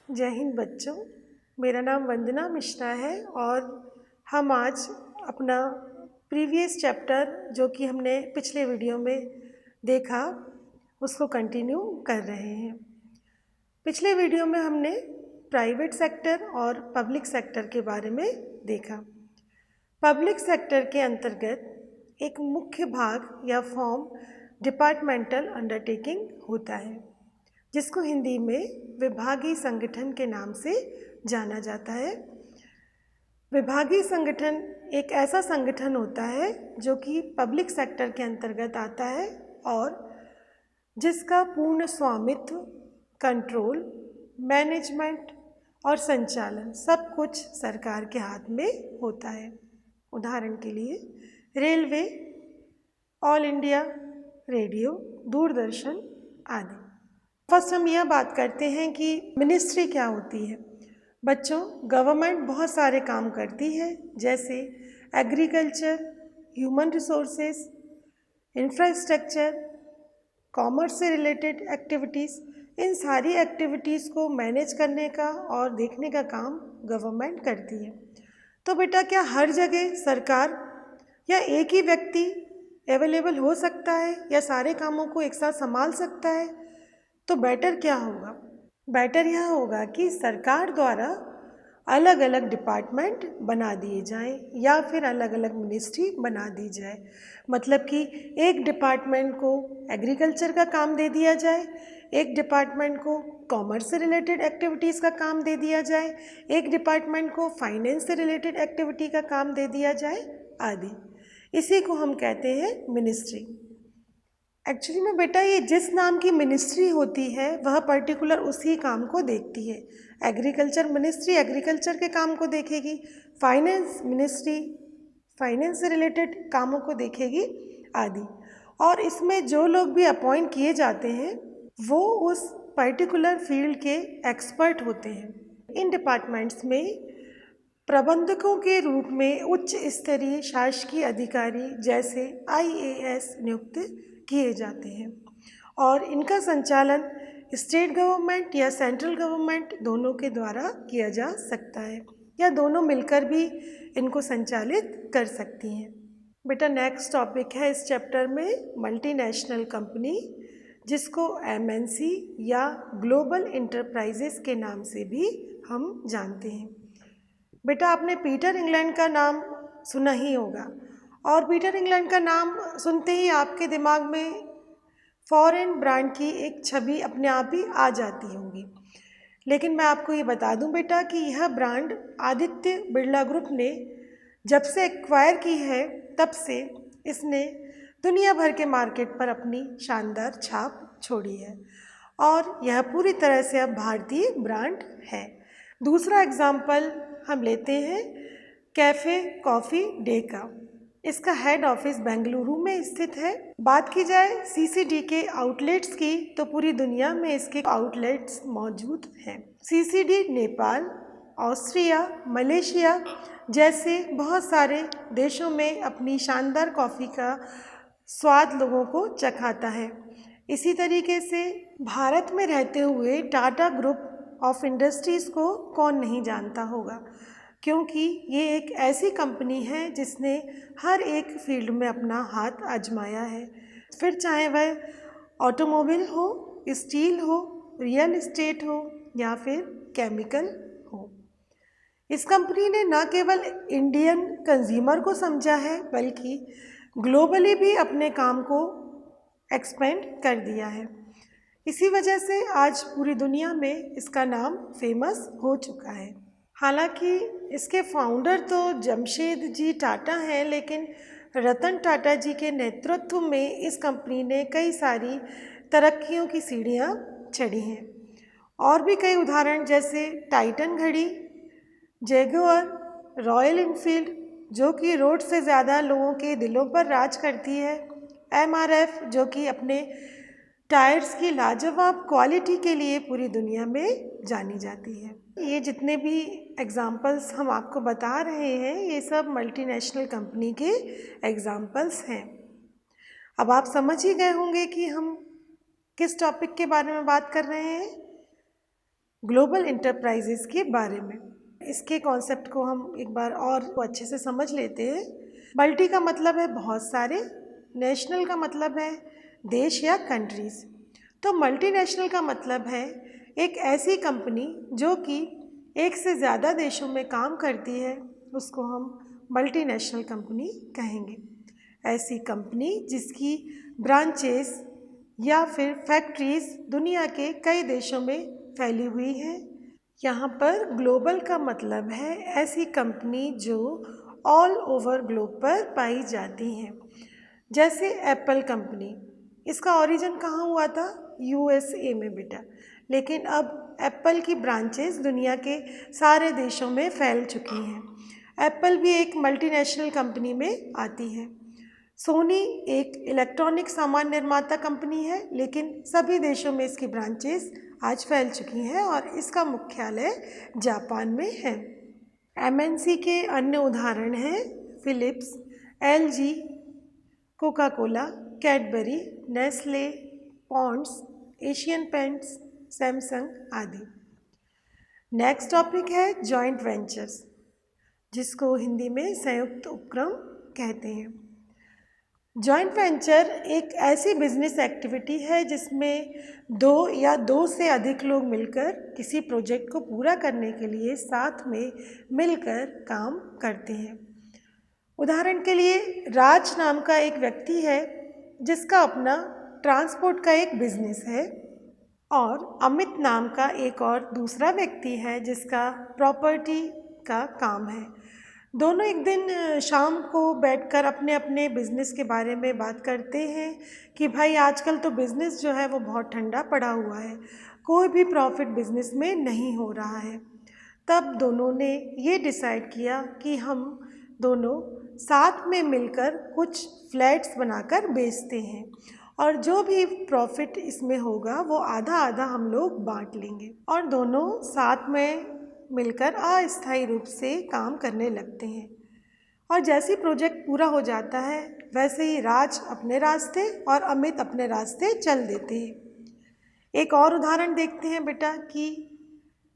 जय हिंद बच्चों। मेरा नाम वंदना मिश्रा है और हम आज अपना प्रीवियस चैप्टर जो कि हमने पिछले वीडियो में देखा उसको कंटिन्यू कर रहे हैं। पिछले वीडियो में हमने प्राइवेट सेक्टर और पब्लिक सेक्टर के बारे में देखा। पब्लिक सेक्टर के अंतर्गत एक मुख्य भाग या फॉर्म डिपार्टमेंटल अंडरटेकिंग होता है, जिसको हिंदी में विभागीय संगठन के नाम से जाना जाता है। विभागीय संगठन एक ऐसा संगठन होता है जो कि पब्लिक सेक्टर के अंतर्गत आता है और जिसका पूर्ण स्वामित्व, कंट्रोल, मैनेजमेंट और संचालन सब कुछ सरकार के हाथ में होता है। उदाहरण के लिए railway, all India radio, Doordarshan आदि। फर्स्ट हम यह बात करते हैं कि मिनिस्ट्री क्या होती है। बच्चों, गवर्नमेंट बहुत सारे काम करती है, जैसे agriculture, human resources, infrastructure, commerce से रिलेटेड एक्टिविटीज़। इन सारी एक्टिविटीज़ को मैनेज करने का और देखने का काम गवर्नमेंट करती है। तो बेटा, क्या हर जगह सरकार या एक ही व्यक्ति अवेलेबल हो सकता है या सारे कामों को एक साथ संभाल सकता है? तो बेटर क्या होगा? बेटर यह होगा कि सरकार द्वारा अलग अलग डिपार्टमेंट बना दिए जाएं या फिर अलग अलग मिनिस्ट्री बना दी जाए। मतलब कि एक डिपार्टमेंट को एग्रीकल्चर का काम दे दिया जाए, एक डिपार्टमेंट को कॉमर्स से रिलेटेड एक्टिविटीज़ का काम दे दिया जाए, एक डिपार्टमेंट को फाइनेंस से रिलेटेड एक्टिविटी का काम दे दिया जाए आदि। इसी को हम कहते हैं मिनिस्ट्री। एक्चुअली में बेटा, ये जिस नाम की मिनिस्ट्री होती है वह पर्टिकुलर उसी काम को देखती है। एग्रीकल्चर मिनिस्ट्री एग्रीकल्चर के काम को देखेगी, फाइनेंस मिनिस्ट्री फाइनेंस से रिलेटेड कामों को देखेगी आदि। और इसमें जो लोग भी अपॉइंट किए जाते हैं वो उस पर्टिकुलर फील्ड के एक्सपर्ट होते हैं। इन डिपार्टमेंट्स में प्रबंधकों के रूप में उच्च स्तरीय शासकीय अधिकारी जैसे IAS नियुक्त किए जाते हैं और इनका संचालन स्टेट गवर्नमेंट या सेंट्रल गवर्नमेंट दोनों के द्वारा किया जा सकता है या दोनों मिलकर भी इनको संचालित कर सकती हैं। बेटा, नेक्स्ट टॉपिक है इस चैप्टर में मल्टीनेशनल कंपनी, जिसको MNC या ग्लोबल इंटरप्राइजेस के नाम से भी हम जानते हैं। बेटा, आपने पीटर इंग्लैंड का नाम सुना ही होगा और पीटर इंग्लैंड का नाम सुनते ही आपके दिमाग में फॉरेन ब्रांड की एक छवि अपने आप ही आ जाती होगी। लेकिन मैं आपको ये बता दूं बेटा कि यह ब्रांड आदित्य बिरला ग्रुप ने जब से एक्वायर की है तब से इसने दुनिया भर के मार्केट पर अपनी शानदार छाप छोड़ी है और यह पूरी तरह से अब भारतीय ब्रांड है। दूसरा एग्जाम्पल हम लेते हैं कैफ़े कॉफ़ी डे का। इसका हेड ऑफिस बेंगलुरु में स्थित है। बात की जाए CCD के आउटलेट्स की तो पूरी दुनिया में इसके आउटलेट्स मौजूद हैं। CCD नेपाल, ऑस्ट्रिया, मलेशिया जैसे बहुत सारे देशों में अपनी शानदार कॉफ़ी का स्वाद लोगों को चखाता है। इसी तरीके से भारत में रहते हुए टाटा ग्रुप ऑफ इंडस्ट्रीज़ को कौन नहीं जानता होगा, क्योंकि ये एक ऐसी कंपनी है जिसने हर एक फील्ड में अपना हाथ आजमाया है। फिर चाहे वह ऑटोमोबाइल हो, स्टील हो, रियल एस्टेट हो या फिर केमिकल हो। इस कंपनी ने न केवल इंडियन कंज्यूमर को समझा है बल्कि ग्लोबली भी अपने काम को एक्सपेंड कर दिया है। इसी वजह से आज पूरी दुनिया में इसका नाम फेमस हो चुका है। हालांकि इसके फाउंडर तो जमशेद जी टाटा हैं, लेकिन रतन टाटा जी के नेतृत्व में इस कंपनी ने कई सारी तरक्कियों की सीढ़ियां चढ़ी हैं। और भी कई उदाहरण जैसे टाइटन घड़ी, जैगुआर, रॉयल इनफील्ड जो कि रोड से ज़्यादा लोगों के दिलों पर राज करती है, MRF जो कि अपने टायर्स की लाजवाब क्वालिटी के लिए पूरी दुनिया में जानी जाती है। ये जितने भी एग्जाम्पल्स हम आपको बता रहे हैं ये सब मल्टीनेशनल कंपनी के एग्जाम्पल्स हैं। अब आप समझ ही गए होंगे कि हम किस टॉपिक के बारे में बात कर रहे हैं। ग्लोबल इंटरप्राइजेस के बारे में। इसके कॉन्सेप्ट को हम एक बार और अच्छे से समझ लेते हैं। मल्टी का मतलब है बहुत सारे, नेशनल का मतलब है देश या कंट्रीज़। तो मल्टीनेशनल का मतलब है एक ऐसी कंपनी जो कि एक से ज़्यादा देशों में काम करती है, उसको हम मल्टीनेशनल कंपनी कहेंगे। ऐसी कंपनी जिसकी ब्रांचेस या फिर फैक्ट्रीज दुनिया के कई देशों में फैली हुई हैं। यहाँ पर ग्लोबल का मतलब है ऐसी कंपनी जो ऑल ओवर ग्लोब पर पाई जाती हैं। जैसे एप्पल कंपनी, इसका ओरिजिन कहाँ हुआ था? यूएसए में बेटा, लेकिन अब एप्पल की ब्रांचेस दुनिया के सारे देशों में फैल चुकी हैं। एप्पल भी एक मल्टीनेशनल कंपनी में आती है। सोनी एक इलेक्ट्रॉनिक सामान निर्माता कंपनी है, लेकिन सभी देशों में इसकी ब्रांचेस आज फैल चुकी हैं और इसका मुख्यालय जापान में है। एमएनसी के अन्य उदाहरण हैं Philips, LG, Coca Cola, Cadbury, Nestle, Pond's, Asian Paints, Samsung आदि। नेक्स्ट टॉपिक है जॉइंट वेंचर्स, जिसको हिंदी में संयुक्त उपक्रम कहते हैं। जॉइंट वेंचर एक ऐसी बिजनेस एक्टिविटी है जिसमें दो या दो से अधिक लोग मिलकर किसी प्रोजेक्ट को पूरा करने के लिए साथ में मिलकर काम करते हैं। उदाहरण के लिए राज नाम का एक व्यक्ति है जिसका अपना ट्रांसपोर्ट का एक बिजनेस है, और अमित नाम का एक और दूसरा व्यक्ति है जिसका प्रॉपर्टी का काम है। दोनों एक दिन शाम को बैठकर अपने अपने बिज़नेस के बारे में बात करते हैं कि भाई आजकल तो बिज़नेस जो है वो बहुत ठंडा पड़ा हुआ है, कोई भी प्रॉफिट बिज़नेस में नहीं हो रहा है। तब दोनों ने ये डिसाइड किया कि हम दोनों साथ में मिलकर कुछ फ्लैट्स बनाकर बेचते हैं, और जो भी प्रॉफिट इसमें होगा वो आधा आधा हम लोग बांट लेंगे। और दोनों साथ में मिलकर अस्थायी रूप से काम करने लगते हैं, और जैसे प्रोजेक्ट पूरा हो जाता है वैसे ही राज अपने रास्ते और अमित अपने रास्ते चल देते हैं। एक और उदाहरण देखते हैं बेटा कि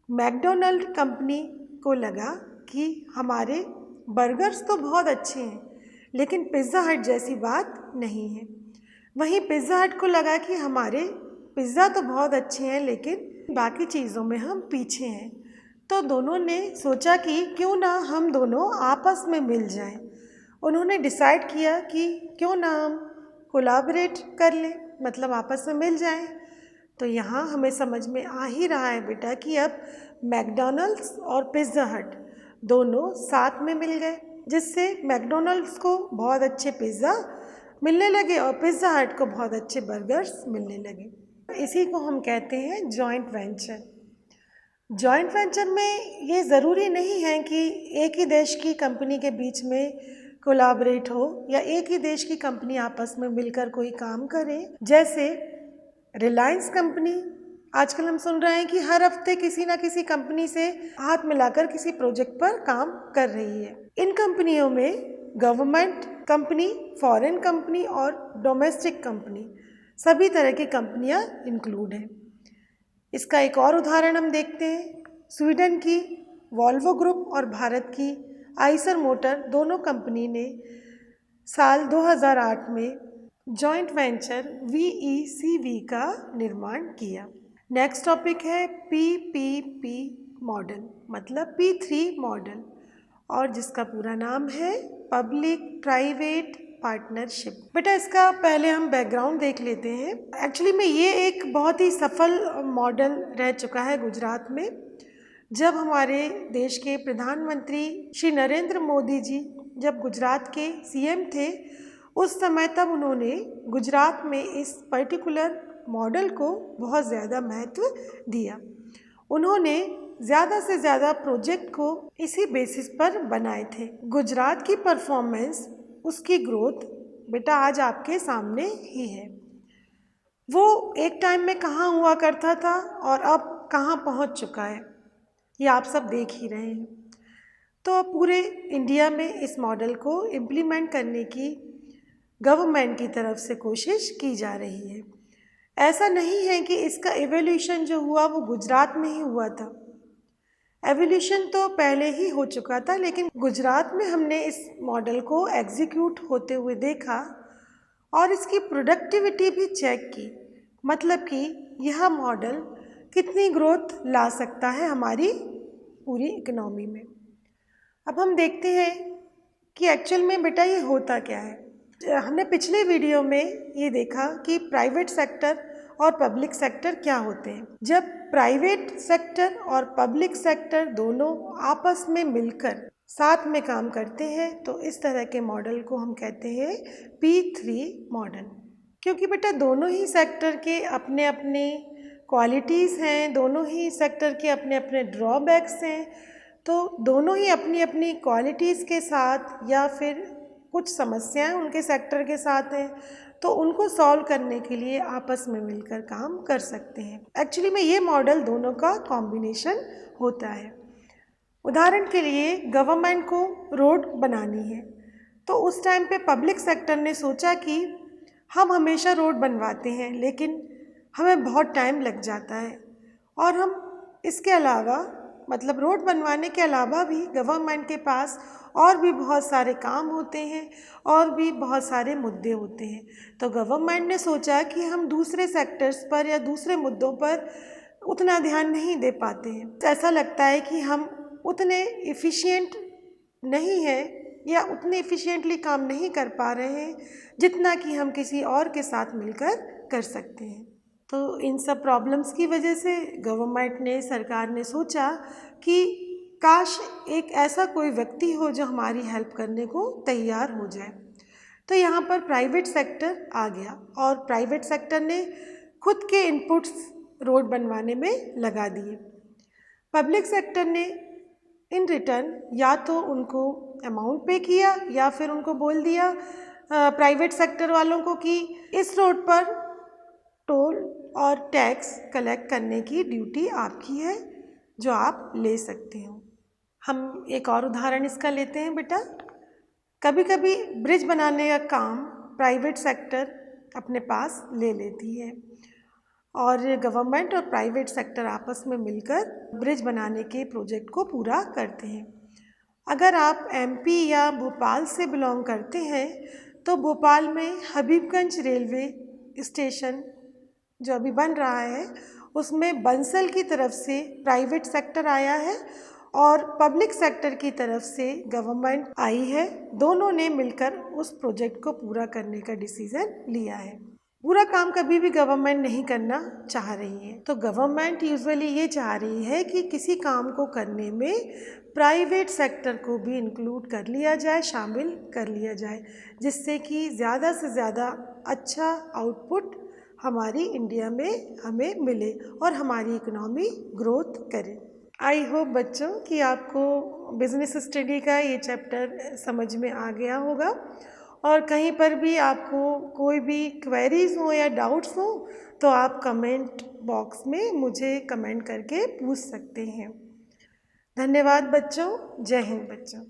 मैकडोनल्ड कंपनी को लगा कि हमारे बर्गर्स तो बहुत अच्छे हैं, लेकिन पिज़्ज़ा हट जैसी बात नहीं है। वहीं पिज़्ज़ा हट को लगा कि हमारे पिज़्ज़ा तो बहुत अच्छे हैं, लेकिन बाकी चीज़ों में हम पीछे हैं। तो दोनों ने सोचा कि क्यों ना हम दोनों आपस में मिल जाएं। उन्होंने डिसाइड किया कि क्यों ना हम कोलैबोरेट कर लें, मतलब आपस में मिल जाएं। तो यहाँ हमें समझ में आ ही रहा है बेटा कि अब मैकडॉनल्ड्स और पिज़्ज़ा हट दोनों साथ में मिल गए, जिससे मैकडॉनल्ड्स को बहुत अच्छे पिज़्ज़ा मिलने लगे और पिज़्ज़ा हट को बहुत अच्छे बर्गर्स मिलने लगे। इसी को हम कहते हैं जॉइंट वेंचर। जॉइंट वेंचर में ये ज़रूरी नहीं है कि एक ही देश की कंपनी के बीच में कोलैबोरेट हो या एक ही देश की कंपनी आपस में मिलकर कोई काम करे। जैसे रिलायंस कंपनी, आजकल हम सुन रहे हैं कि हर हफ्ते किसी ना किसी कंपनी से हाथ मिलाकर किसी प्रोजेक्ट पर काम कर रही है। इन कंपनियों में गवर्नमेंट कंपनी, फॉरेन कंपनी और डोमेस्टिक कंपनी सभी तरह की कंपनियां इंक्लूड हैं। इसका एक और उदाहरण हम देखते हैं। स्वीडन की वॉल्वो ग्रुप और भारत की आइसर मोटर दोनों कंपनी ने साल 2008 में जॉइंट वेंचर VECV का निर्माण किया। नेक्स्ट टॉपिक है PPP मॉडल, मतलब P3 मॉडल, और जिसका पूरा नाम है पब्लिक प्राइवेट पार्टनरशिप। बेटा इसका पहले हम बैकग्राउंड देख लेते हैं। एक्चुअली में ये एक बहुत ही सफल मॉडल रह चुका है गुजरात में। जब हमारे देश के प्रधानमंत्री श्री नरेंद्र मोदी जी जब गुजरात के CM थे, उस समय तब उन्होंने गुजरात में इस पर्टिकुलर मॉडल को बहुत ज़्यादा महत्व दिया। उन्होंने ज़्यादा से ज़्यादा प्रोजेक्ट को इसी बेसिस पर बनाए थे। गुजरात की परफॉर्मेंस, उसकी ग्रोथ बेटा आज आपके सामने ही है। वो एक टाइम में कहाँ हुआ करता था और अब कहाँ पहुँच चुका है, ये आप सब देख ही रहे हैं। तो पूरे इंडिया में इस मॉडल को इम्प्लीमेंट करने की गवर्नमेंट की तरफ से कोशिश की जा रही है। ऐसा नहीं है कि इसका एवोल्यूशन जो हुआ वो गुजरात में ही हुआ था। एवोल्यूशन तो पहले ही हो चुका था, लेकिन गुजरात में हमने इस मॉडल को एग्जीक्यूट होते हुए देखा और इसकी प्रोडक्टिविटी भी चेक की। मतलब कि यह मॉडल कितनी ग्रोथ ला सकता है हमारी पूरी इकोनॉमी में। अब हम देखते हैं कि एक्चुअल में बेटा ये होता क्या है। हमने पिछले वीडियो में ये देखा कि प्राइवेट सेक्टर और पब्लिक सेक्टर क्या होते हैं। जब प्राइवेट सेक्टर और पब्लिक सेक्टर दोनों आपस में मिलकर साथ में काम करते हैं तो इस तरह के मॉडल को हम कहते हैं P3 मॉडल। क्योंकि बेटा दोनों ही सेक्टर के अपने अपने क्वालिटीज़ हैं, दोनों ही सेक्टर के अपने अपने ड्रॉबैक्स हैं, तो दोनों ही अपनी अपनी क्वालिटीज़ के साथ या फिर कुछ समस्याएं उनके सेक्टर के साथ हैं तो उनको सॉल्व करने के लिए आपस में मिलकर काम कर सकते हैं। एक्चुअली में ये मॉडल दोनों का कॉम्बिनेशन होता है। उदाहरण के लिए गवर्नमेंट को रोड बनानी है तो उस टाइम पे पब्लिक सेक्टर ने सोचा कि हम हमेशा रोड बनवाते हैं लेकिन हमें बहुत टाइम लग जाता है और हम इसके अलावा मतलब रोड बनवाने के अलावा भी गवर्नमेंट के पास और भी बहुत सारे काम होते हैं और भी बहुत सारे मुद्दे होते हैं। तो गवर्नमेंट ने सोचा कि हम दूसरे सेक्टर्स पर या दूसरे मुद्दों पर उतना ध्यान नहीं दे पाते हैं। ऐसा लगता है कि हम उतने इफ़िशिएंट नहीं हैं या उतने इफ़िशिएंटली काम नहीं कर पा रहे हैं जितना कि हम किसी और के साथ मिलकर कर सकते हैं। तो इन सब प्रॉब्लम्स की वजह से गवर्नमेंट ने, सरकार ने सोचा कि काश एक ऐसा कोई व्यक्ति हो जो हमारी हेल्प करने को तैयार हो जाए। तो यहाँ पर प्राइवेट सेक्टर आ गया और प्राइवेट सेक्टर ने खुद के इनपुट्स रोड बनवाने में लगा दिए। पब्लिक सेक्टर ने इन रिटर्न या तो उनको अमाउंट पे किया या फिर उनको बोल दिया प्राइवेट सेक्टर वालों को कि इस रोड पर टोल और टैक्स कलेक्ट करने की ड्यूटी आपकी है जो आप ले सकते हो। हम एक और उदाहरण इसका लेते हैं बेटा। कभी कभी ब्रिज बनाने का काम प्राइवेट सेक्टर अपने पास ले लेती है और गवर्नमेंट और प्राइवेट सेक्टर आपस में मिलकर ब्रिज बनाने के प्रोजेक्ट को पूरा करते हैं। अगर आप MP या भोपाल से बिलोंग करते हैं तो भोपाल में हबीबगंज रेलवे स्टेशन जो अभी बन रहा है उसमें बंसल की तरफ से प्राइवेट सेक्टर आया है और पब्लिक सेक्टर की तरफ से गवर्नमेंट आई है। दोनों ने मिलकर उस प्रोजेक्ट को पूरा करने का डिसीजन लिया है। पूरा काम कभी भी गवर्नमेंट नहीं करना चाह रही है। तो गवर्नमेंट यूजुअली ये चाह रही है कि किसी काम को करने में प्राइवेट सेक्टर को भी इंक्लूड कर लिया जाए, शामिल कर लिया जाए, जिससे कि ज़्यादा से ज़्यादा अच्छा आउटपुट हमारी इंडिया में हमें मिले और हमारी इकोनॉमी ग्रोथ करे। आई होप बच्चों कि आपको बिजनेस स्टडी का ये चैप्टर समझ में आ गया होगा और कहीं पर भी आपको कोई भी क्वेरीज हो या डाउट्स हो तो आप कमेंट बॉक्स में मुझे कमेंट करके पूछ सकते हैं। धन्यवाद बच्चों। जय हिंद बच्चों।